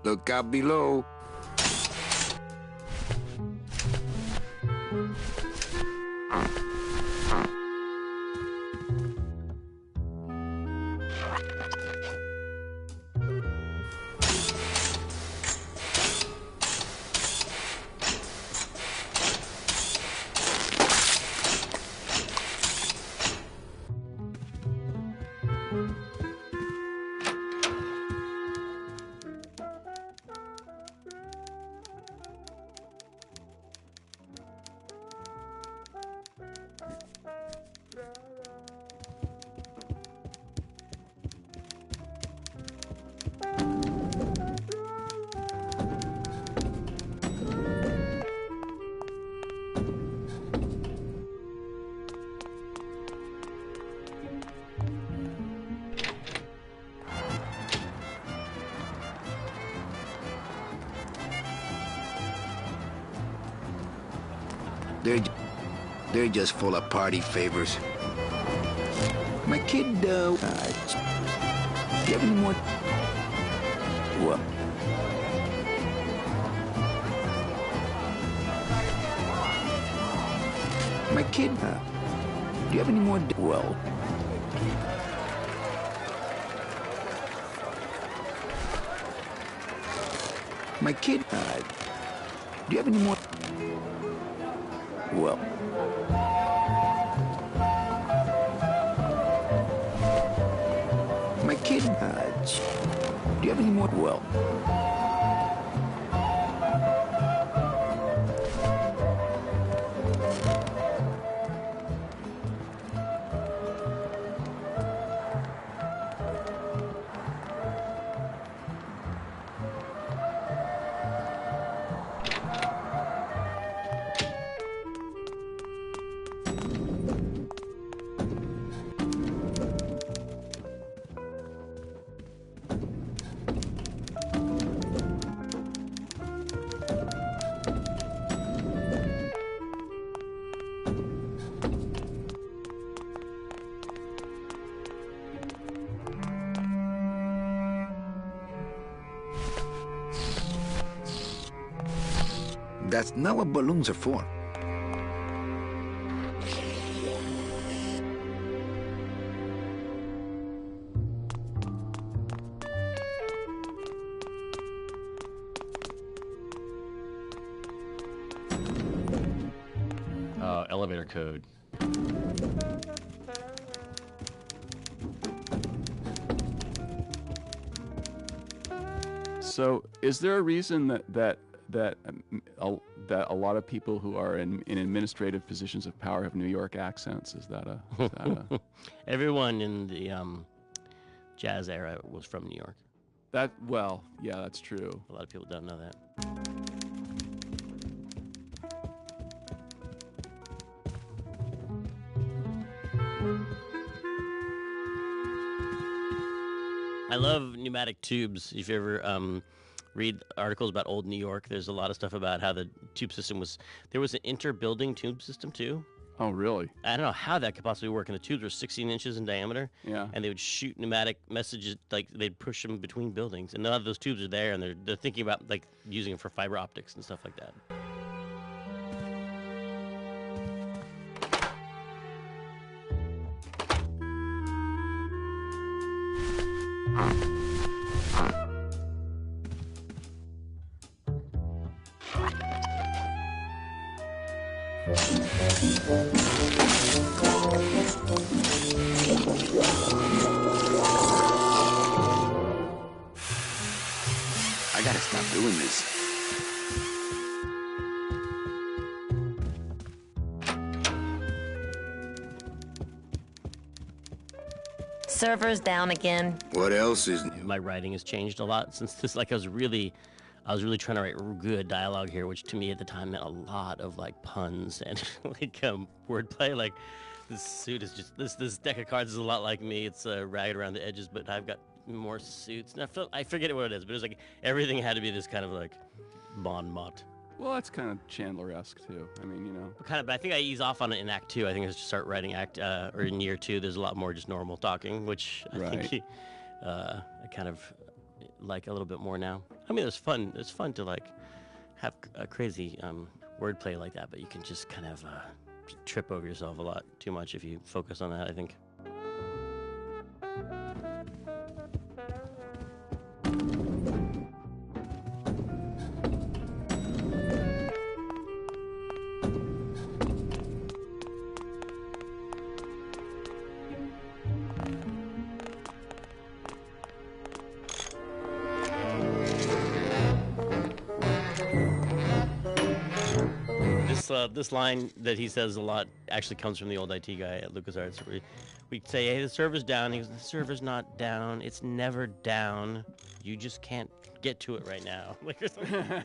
Look out below. They're just full of party favors. My kid, do you have any more? What? My kid, do you have any more? Well. My kid, do you have any more? Well. My kid, do you have any more? Well. That's not what balloons are for. Elevator code. So, is there a reason that a lot of people who are in administrative positions of power have New York accents? Is that a Everyone in the jazz era was from New York. Well, yeah, that's true. A lot of people don't know that. I love pneumatic tubes. If you ever read articles about old New York, there's a lot of stuff about how the tube system was... There was an inter-building tube system, too. Oh, really? I don't know how that could possibly work. And the tubes were 16 inches in diameter. Yeah. And they would shoot pneumatic messages, like they'd push them between buildings. And none of those tubes are there, and they're thinking about like using them for fiber optics and stuff like that. I gotta stop doing this. Server's down again. What else is new? My writing has changed a lot since this. Like I was really trying to write good dialogue here, which to me at the time meant a lot of like puns and like wordplay. Like this suit is just this deck of cards is a lot like me. It's ragged around the edges, but I've got more suits. And I forget what it is, but it was like everything had to be this kind of like bon mot. Well, that's kind of Chandler-esque too. I mean, you know. But I think I ease off on it in Act 2. I think I just start writing or in year 2, there's a lot more just normal talking, which I think I kind of like a little bit more now. I mean, it's fun to like have a crazy wordplay like that, but you can just kind of trip over yourself a lot too much if you focus on that, I think. This line that he says a lot actually comes from the old IT guy at LucasArts. We'd say, hey, the server's down. He goes, the server's not down. It's never down. You just can't get to it right now. Like or something.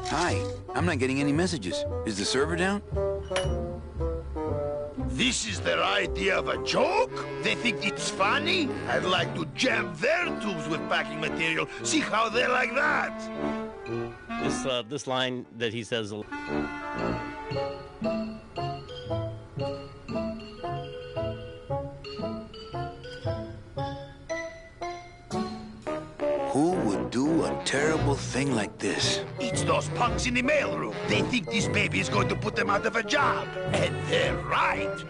Hi, I'm not getting any messages. Is the server down? This is their idea of a joke? They think it's funny? I'd like to jam their tubes with packing material. See how they like that? This line that he says. Who would do a terrible thing like this? It's those punks in the mailroom. They think this baby is going to put them out of a job. And they're right.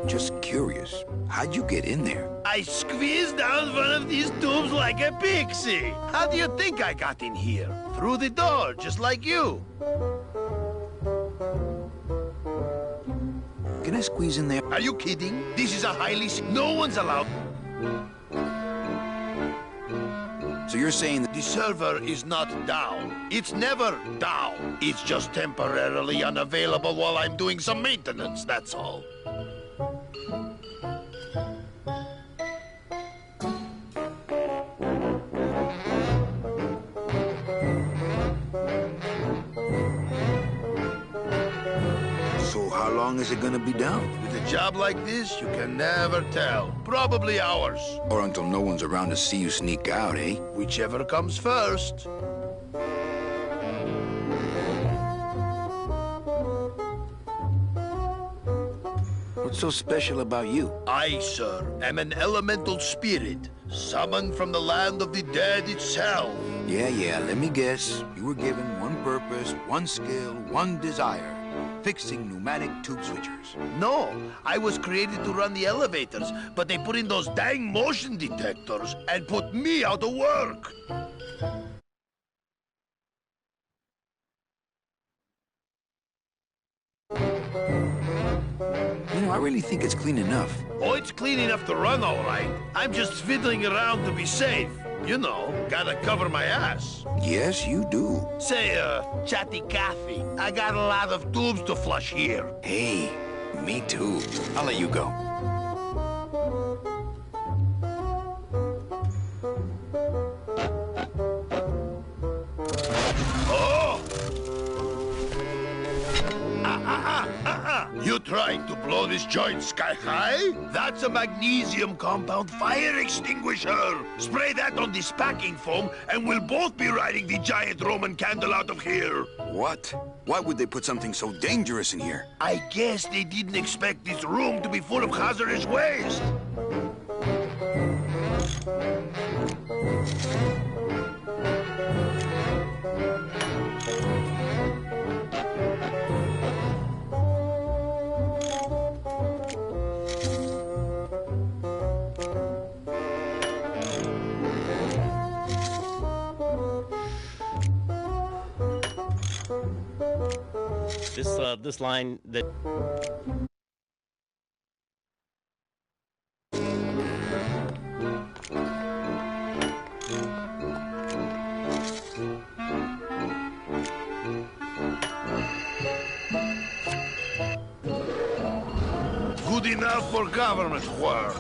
Just curious. How'd you get in there? I squeezed down one of these tubes like a pixie. How do you think I got in here? Through the door, just like you. Can I squeeze in there? Are you kidding? This is a highly... No one's allowed... So you're saying that The server is not down. It's never down. It's just temporarily unavailable while I'm doing some maintenance, that's all. So how long is it gonna be down? With a job like this, you can never tell. Probably hours. Or until no one's around to see you sneak out, eh? Whichever comes first. What's so special about you? I, sir, am an elemental spirit, summoned from the land of the dead itself. Yeah, let me guess. You were given one purpose, one skill, one desire. Fixing pneumatic tube switchers. No, I was created to run the elevators, but they put in those dang motion detectors and put me out of work. You know, I really think it's clean enough. Oh, it's clean enough to run, all right. I'm just fiddling around to be safe. You know, gotta cover my ass. Yes, you do. Say, Chatty Cathy, I got a lot of tubes to flush here. Hey, me too. I'll let you go. Oh! You trying to blow this joint sky high? That's a magnesium compound fire extinguisher. Spray that on this packing foam, and we'll both be riding the giant Roman candle out of here. What? Why would they put something so dangerous in here? I guess they didn't expect this room to be full of hazardous waste. This line that. Good enough for government work.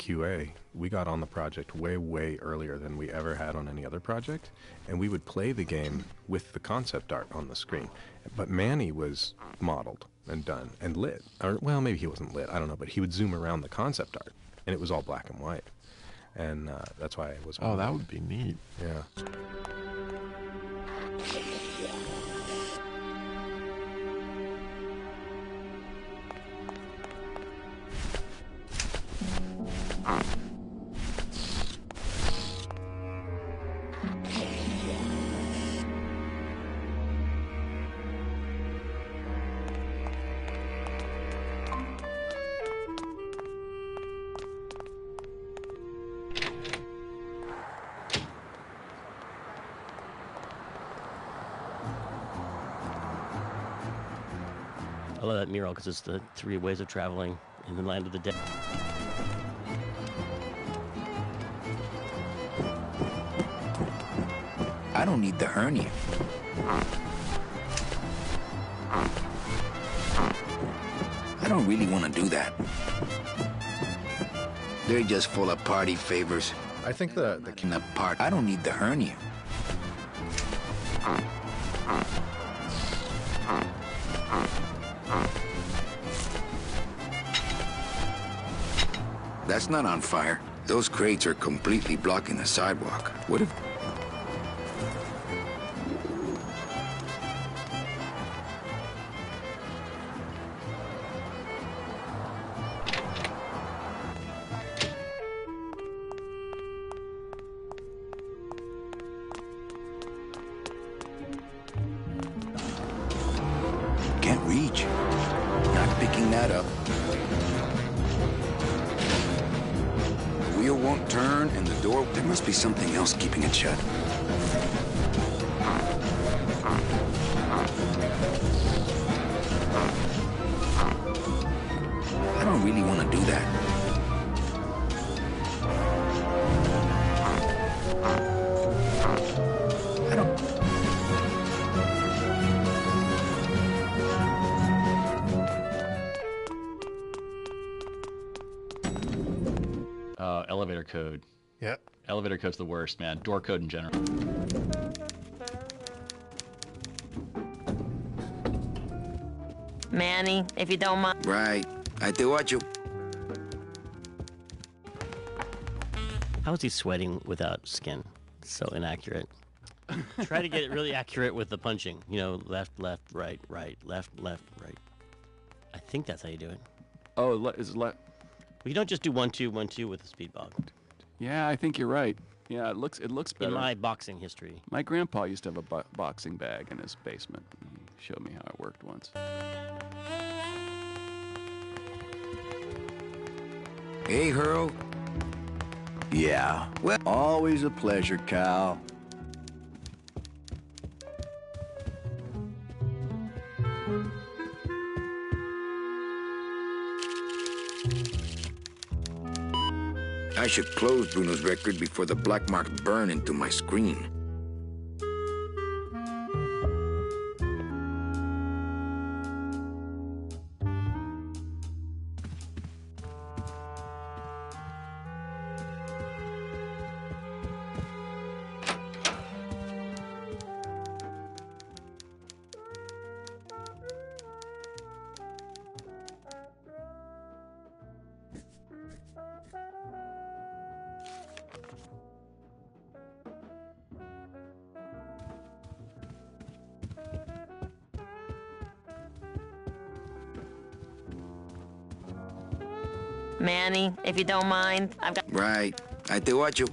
QA, we got on the project way earlier than we ever had on any other project, and we would play the game with the concept art on the screen. But Manny was modeled and done and lit. Or, well, maybe he wasn't lit, I don't know, but he would zoom around the concept art, and it was all black and white. And that's why it was... Oh, that would be neat. Yeah. I love that mural because it's the 3 ways of traveling in the land of the dead. I don't need the hernia. I don't really want to do that. They're just full of party favors. I think the In the part, I don't need the hernia. That's not on fire. Those crates are completely blocking the sidewalk. What if... Can't reach. Not picking that up. The wheel won't turn and the door... There must be something else keeping it shut. I don't really want to do that. I don't... Elevator code. Yep. Elevator code's the worst, man. Door code in general. Manny, if you don't mind. Right. I te watch you. How is he sweating without skin? So inaccurate. Try to get it really accurate with the punching. You know, left, right, left, right. I think that's how you do it. Oh, is left. Well, you don't just do 1, 2, 1, 2 with the speed bog. Yeah, I think you're right. Yeah, it looks better. In my boxing history. My grandpa used to have a boxing bag in his basement. He showed me how it worked once. Hey, Hurl. Yeah. Well, Always a pleasure, Cal. I should close Bruno's record before the black marks burn into my screen. Manny, if you don't mind, I've got... Right. I te watch you.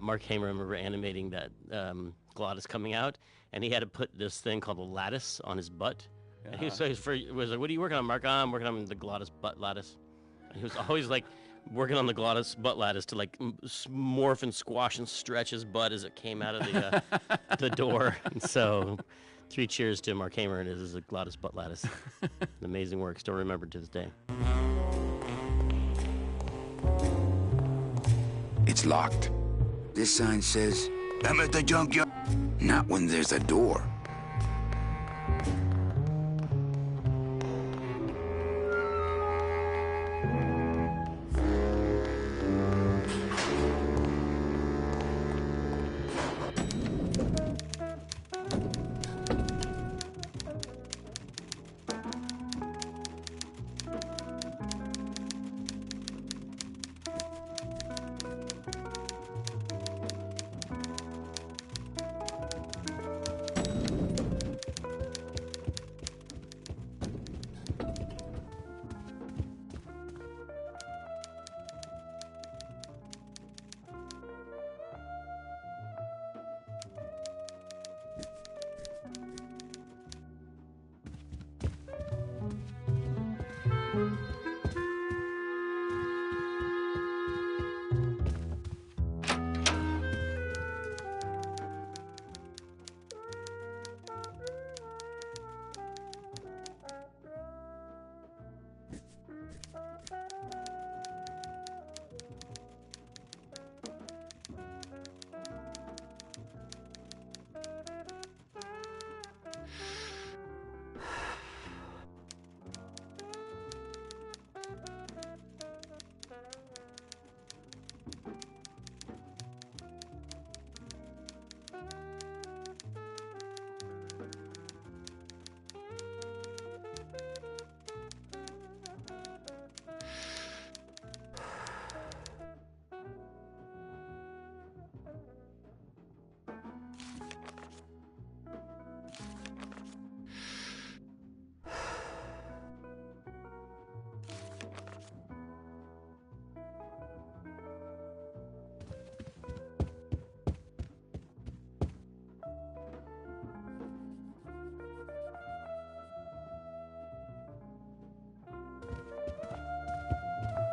Mark Hamer, I remember animating that Glottis coming out, and he had to put this thing called a lattice on his butt. And he was like, "What are you working on, Mark?" "Oh, I'm working on the Glottis butt lattice." And he was always like working on the Glottis butt lattice to like morph and squash and stretch his butt as it came out of the the door. And so 3 cheers to Mark Hamer and his glottis butt lattice. An amazing work, still remembered to this day. It's locked. This sign says, I'm at the junkyard. Not when there's a door.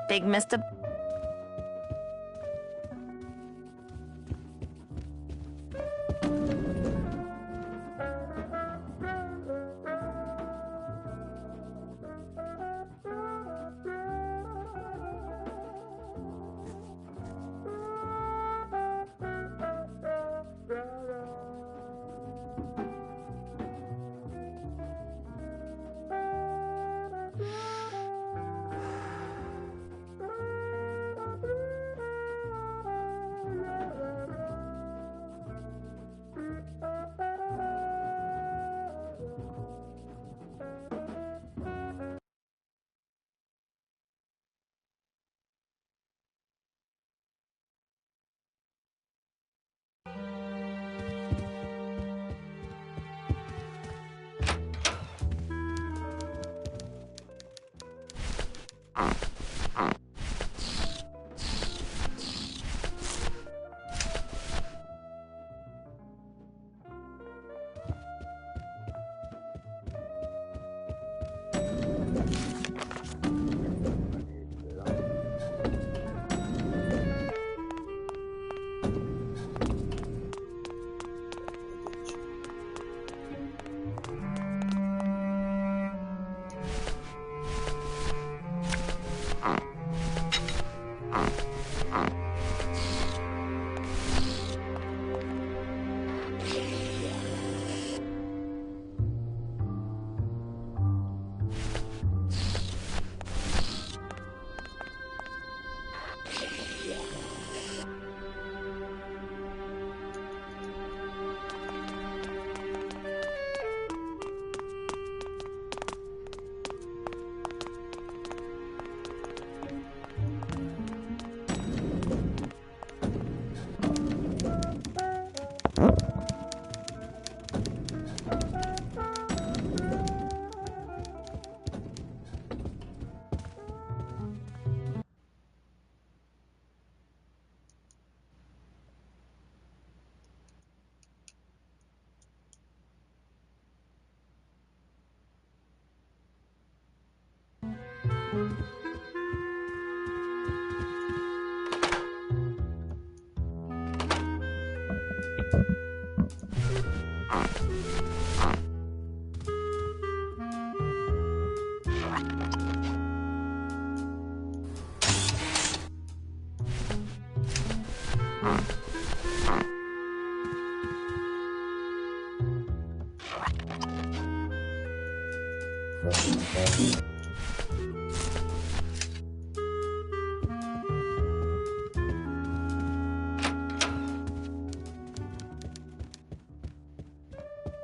Big Mr.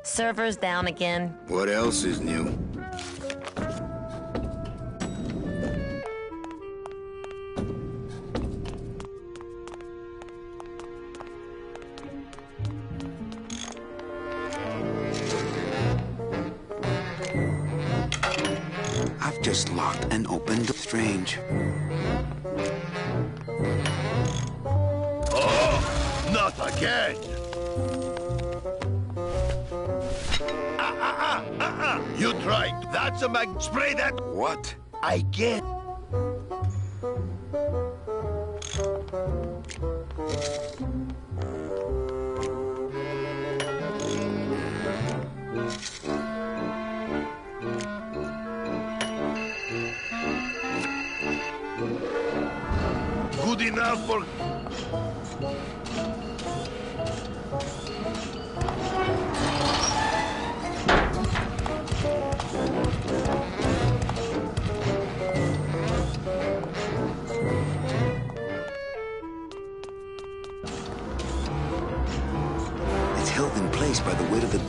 Server's down again. What else is new? I've just locked and opened. Strange. Oh, not again! You tried. That's a spray that. What? I get. Good enough for. It's held in place by the weight of the...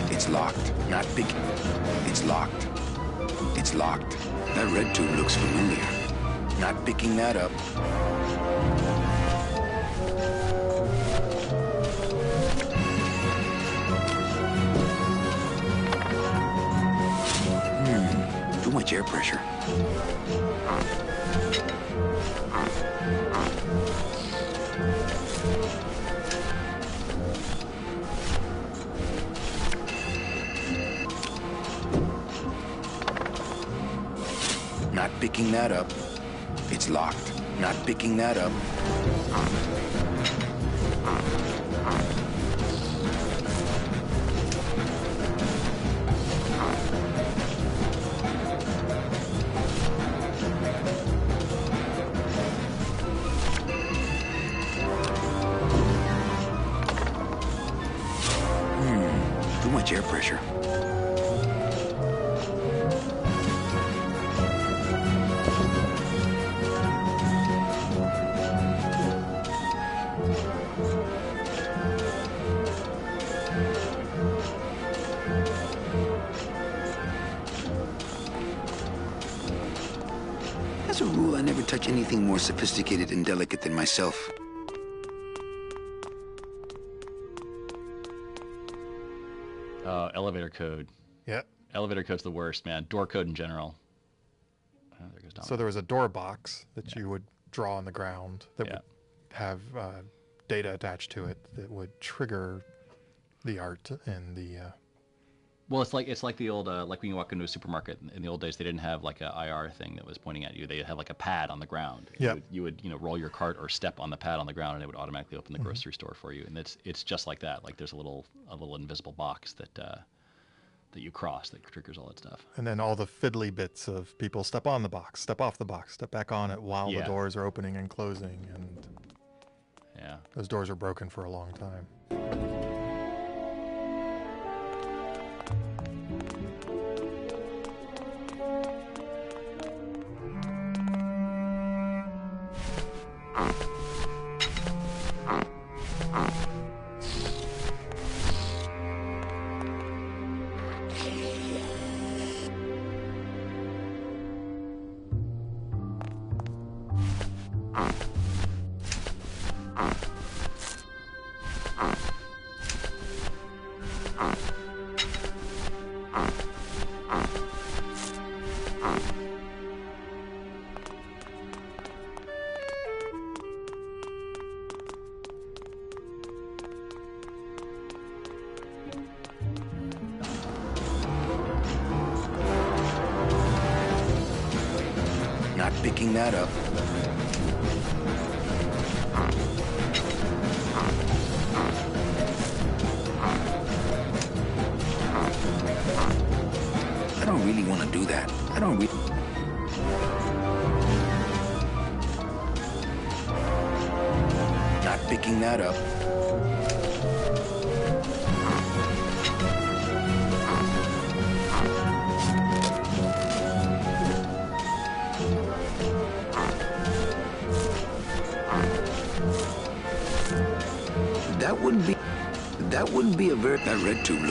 It's locked. Not big. It's locked. It's locked. That red tube looks familiar. Not picking that up. Too much air pressure. Not picking that up. It's locked. Not picking that up. Too much air pressure. As a rule, I never touch anything more sophisticated and delicate than myself. Elevator code. Yeah. Elevator code's the worst, man. Door code in general. There goes So there was a door box that you would draw on the ground that would have data attached to it that would trigger the art and the. Well, it's like the old like when you walk into a supermarket in the old days, they didn't have like a IR thing that was pointing at you. They had like a pad on the ground. Yeah. You would roll your cart or step on the pad on the ground, and it would automatically open the grocery store for you. And it's just like that. Like there's a little invisible box that you cross that triggers all that stuff. And then all the fiddly bits of people step on the box, step off the box, step back on it while the doors are opening and closing, and those doors are broken for a long time. Not picking that up. I don't really want to do that. I don't really... Not picking that up. wouldn't be a very... That red tube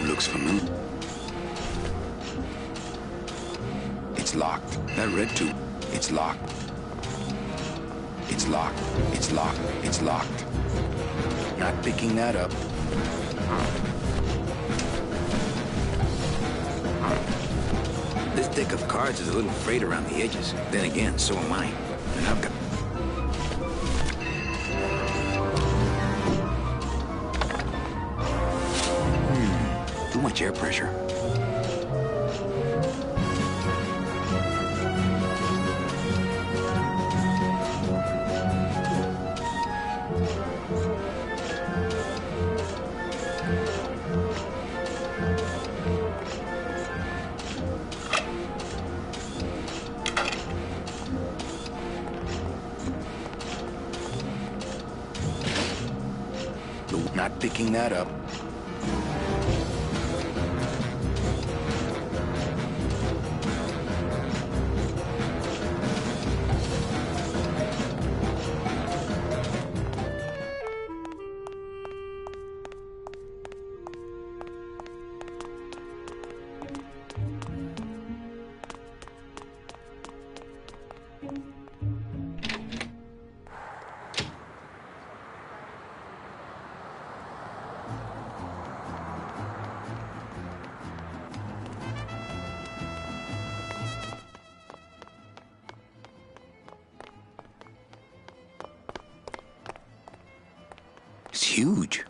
looks familiar. It's locked. That red tube, it's locked. It's locked. It's locked. It's locked. Not picking that up. This deck of cards is a little frayed around the edges. Then again, so am I. And I've got... Too much air pressure. Not picking that up. It's huge.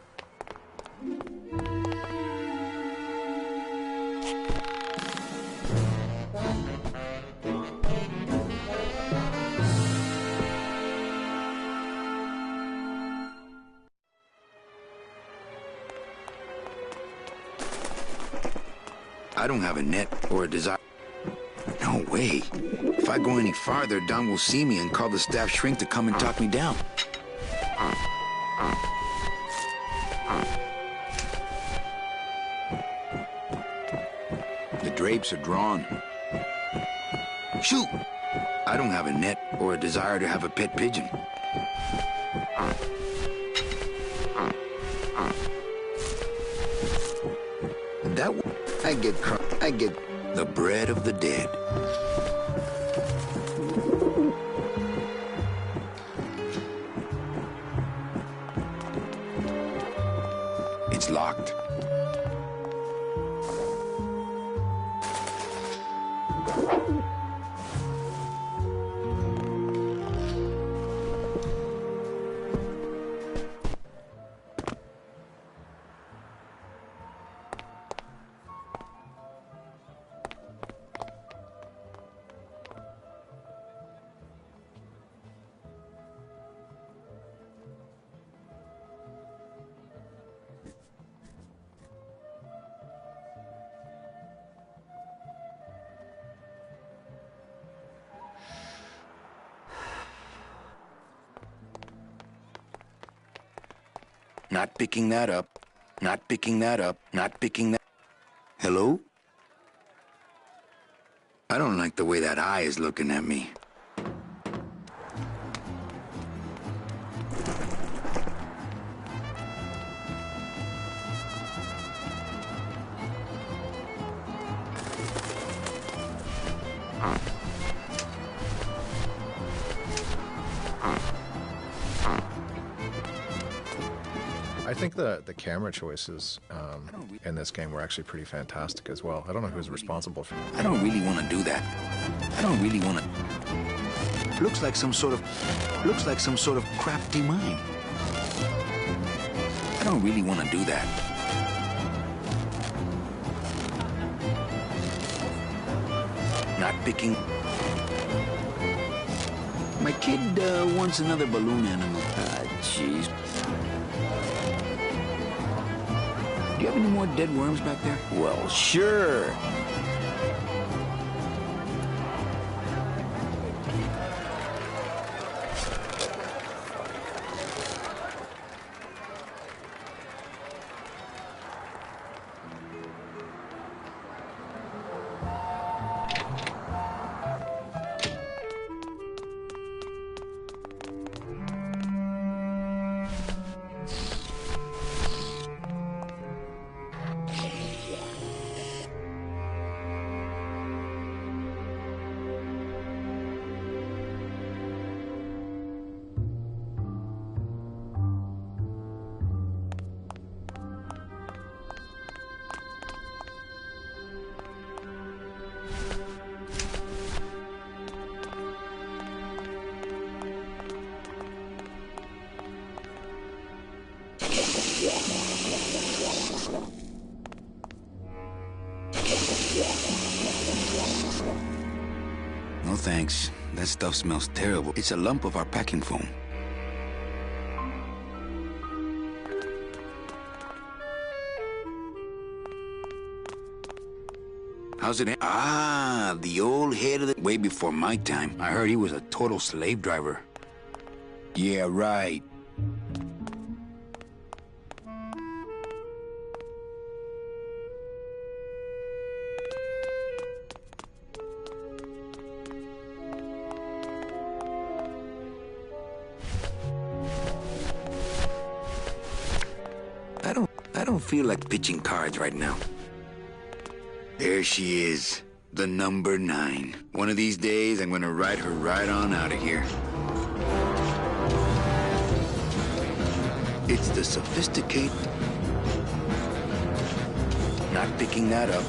I don't have a net or a desire. No way. If I go any farther, Don will see me and call the staff shrink to come and talk me down. The drapes are drawn. Shoot! I don't have a net or a desire to have a pet pigeon. That I get the bread of the dead. It's locked. Not picking that up. Not picking that up. Not picking that. Hello? I don't like the way that eye is looking at me. I think the camera choices in this game were actually pretty fantastic as well. I don't know who's responsible for it. I don't really want to do that. I don't really want to. Looks like some sort of crafty mind. I don't really want to do that. Not picking. My kid wants another balloon animal. Jeez. Do you have any more dead worms back there? Well, sure. thanks. That stuff smells terrible. It's a lump of our packing foam. How's it? Ah, the old head of the... Way before my time. I heard he was a total slave driver. Yeah, right. I don't feel like pitching cards right now. There she is, the number 9. One of these days, I'm gonna ride her right on out of here. It's the sophisticated... Not picking that up.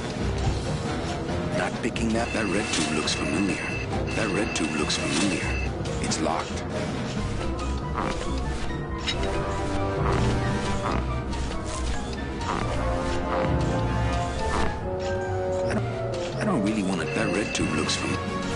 Not picking that. That red tube looks familiar. That red tube looks familiar. It's locked. I don't really want it. That red tube looks familiar.